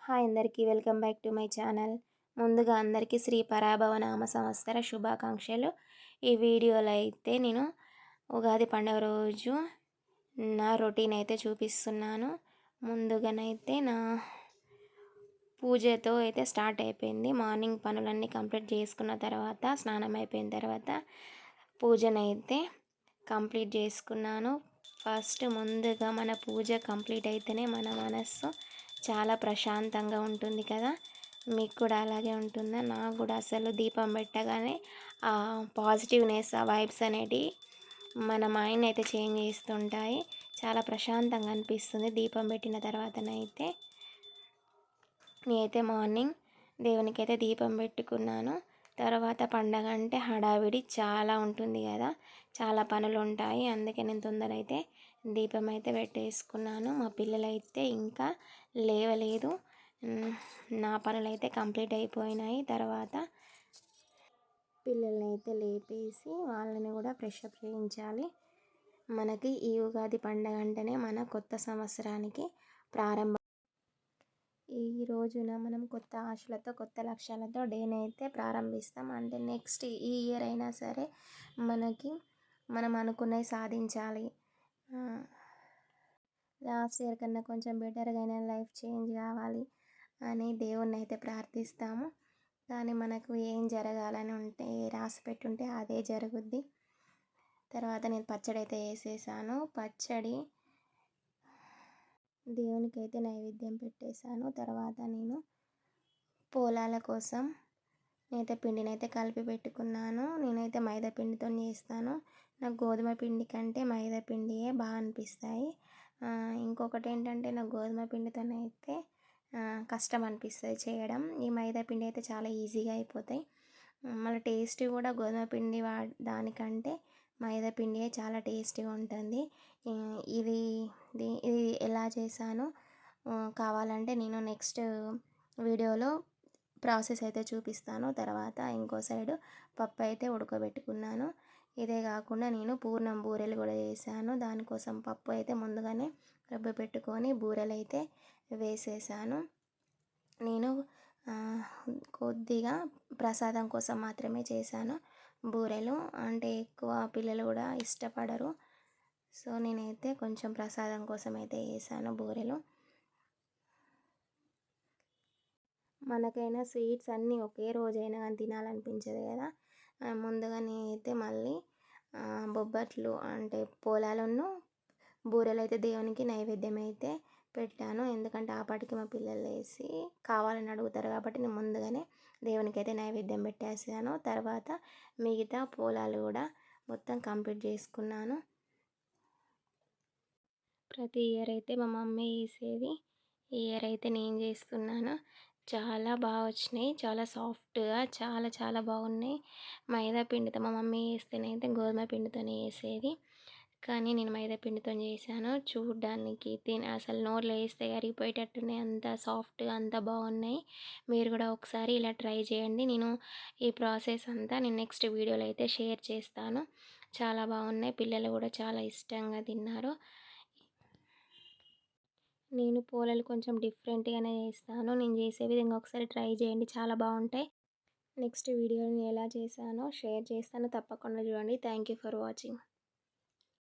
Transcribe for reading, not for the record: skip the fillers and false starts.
Hi అందరికీ welcome back to my channel. ముందుగా అందరికీ శ్రీ పరాభవ నామ సంవత్సర శుభాకాంక్షలు. ఈ వీడియోలో అయితే నేను ఉగాది పండుగ రోజు నా రొటీన్ అయితే చూపిస్తున్నాను. ముందుగానైతే నా పూజతో అయితే స్టార్ట్ అయిపోయింది. మార్నింగ్ పనులన్నీ కంప్లీట్ చేసుకున్న తర్వాత స్నానం అయిపోయిన తర్వాత పూజనైతే కంప్లీట్ చేసుకున్నాను. ఫస్ట్ ముందుగా మన పూజ కంప్లీట్ అయితేనే మన మనస్సు చాలా ప్రశాంతంగా ఉంటుంది కదా. మీకు కూడా అలాగే ఉంటుందా? నాకు కూడా అసలు దీపం పెట్టగానే ఆ పాజిటివ్నెస్, ఆ వైబ్స్ అనేటివి మన మైండ్ అయితే చేంజ్ చేస్తుంటాయి. చాలా ప్రశాంతంగా అనిపిస్తుంది దీపం పెట్టిన తర్వాతనైతే. నేనైతే మార్నింగ్ దేవునికి అయితే దీపం పెట్టుకున్నాను. తర్వాత పండగ అంటే హడావిడి చాలా ఉంటుంది కదా, చాలా పనులు ఉంటాయి. అందుకే నేను తొందర అయితే దీపం అయితే పెట్టేసుకున్నాను. మా పిల్లలైతే ఇంకా లేవలేదు. నా పనులు అయితే కంప్లీట్ అయిపోయినాయి. తర్వాత పిల్లల్ని అయితే లేపేసి వాళ్ళని కూడా ఫ్రెష్ అప్ చేయించాలి. మనకి ఈ ఉగాది పండగ అంటేనే మన కొత్త సంవత్సరానికి ప్రారంభం. ఈ రోజున మనం కొత్త ఆశలతో, కొత్త లక్ష్యాలతో డేని అయితే ప్రారంభిస్తాం. అంటే నెక్స్ట్ ఈ ఇయర్ అయినా సరే మనం అనుకున్నవి సాధించాలి. లాస్ట్ ఇయర్ కన్నా కొంచెం బెటర్గా అయినా లైఫ్ చేంజ్ కావాలి అని దేవుణ్ణి అయితే ప్రార్థిస్తాము. కానీ మనకు ఏం జరగాలని ఉంటే, రాసి పెట్టుంటే అదే జరుగుద్ది. తర్వాత నేను పచ్చడి అయితే వేసేసాను. పచ్చడి దేవునికి అయితే నైవేద్యం పెట్టేశాను. తర్వాత నేను పోలాల కోసం నేనైతే పిండినైతే కలిపి పెట్టుకున్నాను. నేనైతే మైదా పిండితో చేస్తాను. నాకు గోధుమ పిండి కంటే మైదా పిండియే బాగా అనిపిస్తాయి. ఇంకొకటి ఏంటంటే నాకు గోధుమ పిండితోనైతే కష్టం అనిపిస్తుంది చేయడం. ఈ మైదా పిండి అయితే చాలా ఈజీగా అయిపోతాయి. మళ్ళీ టేస్ట్ కూడా గోధుమ పిండి దానికంటే మైదా పిండియే చాలా టేస్టీగా ఉంటుంది. ఇది ఇది ఎలా చేశాను కావాలంటే నేను నెక్స్ట్ వీడియోలో ప్రాసెస్ అయితే చూపిస్తాను. తర్వాత ఇంకో సైడు పప్పు అయితే ఉడకబెట్టుకున్నాను. ఇదే కాకుండా నేను పూర్ణం బూరెలు కూడా చేశాను. దానికోసం పప్పు అయితే ముందుగానే రుబ్బి పెట్టుకొని బూరెలు అయితే వేసేసాను. నేను కొద్దిగా ప్రసాదం కోసం మాత్రమే చేశాను బూరెలు. అంటే ఎక్కువ పిల్లలు కూడా ఇష్టపడరు. సో నేనైతే కొంచెం ప్రసాదం కోసం అయితే వేసాను బూరెలు. మనకైనా స్వీట్స్ అన్నీ ఒకే రోజైనా కానీ తినాలనిపించదు కదా. ముందుగా నేనైతే మళ్ళీ బొబ్బట్లు అంటే పోలాలను బూరెలు అయితే దేవునికి నైవేద్యం అయితే పెట్టాను. ఎందుకంటే ఆ పాటికి మా పిల్లలు వేసి కావాలని అడుగుతారు కాబట్టి నేను ముందుగానే దేవునికి అయితే నైవేద్యం పెట్టేసాను. తర్వాత మిగతా పోలాలు కూడా మొత్తం కంప్లీట్ చేసుకున్నాను. ప్రతి ఇయర్ అయితే మా మమ్మీ వేసేది, ఈ ఇయర్ అయితే నేను చేస్తున్నాను. చాలా బాగా వచ్చినాయి. చాలా సాఫ్ట్గా చాలా చాలా బాగున్నాయి. మైదా పిండితో మా మమ్మీ వేస్తేనైతే గోధుమ పిండితోనే వేసేది. కానీ నేను మైదా పిండితో చేశాను. చూడ్డానికి అసలు నోట్లో వేస్తే కరిగిపోయేటట్టున్నాయి. అంత సాఫ్ట్గా అంత బాగున్నాయి. మీరు కూడా ఒకసారి ఇలా ట్రై చేయండి. నేను ఈ ప్రాసెస్ అంతా నేను నెక్స్ట్ వీడియోలో అయితే షేర్ చేస్తాను. చాలా బాగున్నాయి. పిల్లలు కూడా చాలా ఇష్టంగా తిన్నారు. నేను పోలేలు కొంచెం డిఫరెంట్గానే చేస్తాను. నేను చేసే విధంగా ఒకసారి ట్రై చేయండి, చాలా బాగుంటాయి. నెక్స్ట్ వీడియోని ఎలా చేశానో షేర్ చేస్తాను, తప్పకుండా చూడండి. Thank you for watching.